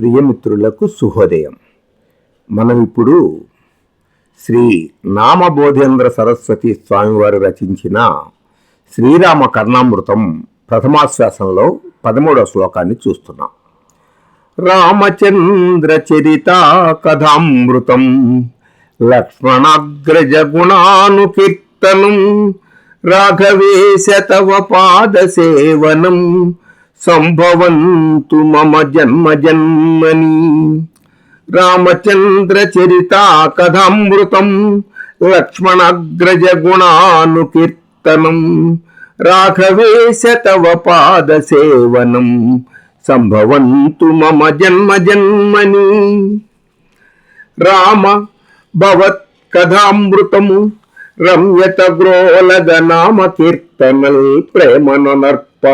ప్రియమిత్రులకు శుభోదయం. మనం ఇప్పుడు శ్రీ నామబోధేంద్ర సరస్వతి స్వామివారు రచించిన శ్రీరామ కర్ణామృతం ప్రథమాశ్వాసంలో 13వ శ్లోకాన్ని చూస్తున్నాం. రామచంద్ర చరిత కథామృతం లక్ష్మణాగ్రజ గుణానుకీర్తనం రాఘవేశ తవ పాద సేవనం సంభవంతు మమ జన్మ జన్మని. రామచంద్ర చరిత కథామృతం లక్ష్మణాగ్రజ గుణానుకీర్తనం రాఘవేశ తవ పాద సేవనం సంభవంతు మమ జన్మ జన్మని. రామ భవత్ కథామృతము రమ్యత గ్రోలగ నామ కీర్తనల్ ప్రేమనర్ప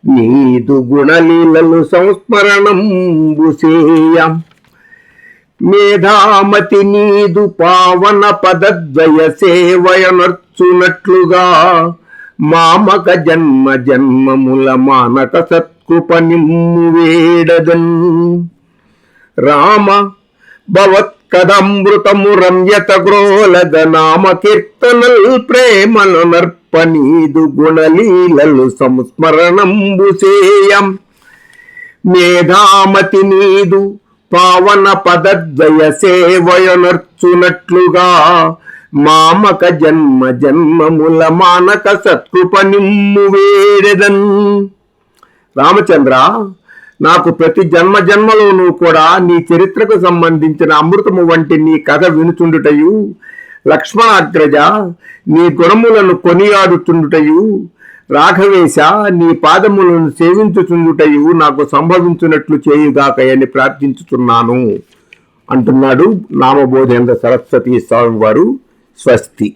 నీదు గుణలీలలు సంస్మరణంబు సేయం. మేధామతి నీదు పావన పదద్వయ సేవయనర్చునట్లుగా మామక జన్మ జన్మముల మానక సత్కృప నిమ్ము వేడదన్. రామ భవత్ కథామృతము రమ్యత గ్రోలగ నామ కీర్తనల్ ప్రేమను నర్ప నీదు గుణలీలలు సంస్మరణంబు సేయం. మేధామతి నీదు పావన పదద్వయ సేవయనర్చునట్లుగా మామక జన్మ జన్మముల మానక సత్కృప నిమ్ము వేడెదన్. రామచంద్ర, నాకు ప్రతి జన్మ జన్మలోనూ కూడా నీ చరిత్రకు సంబంధించిన అమృతము వంటి నీ కథ వినుచుండుటయు, లక్ష్మణాగ్రజ నీ గుణములను కొనియాడుచుండుటయు, రాఘవేశ నీ పాదములను సేవించుచుండుటయు నాకు సంభవించున్నట్లు చేయుగాకయని ప్రార్థించుచున్నాను అంటున్నాడు నామబోధేంద్ర సరస్వతి స్వామి వారు. స్వస్తి.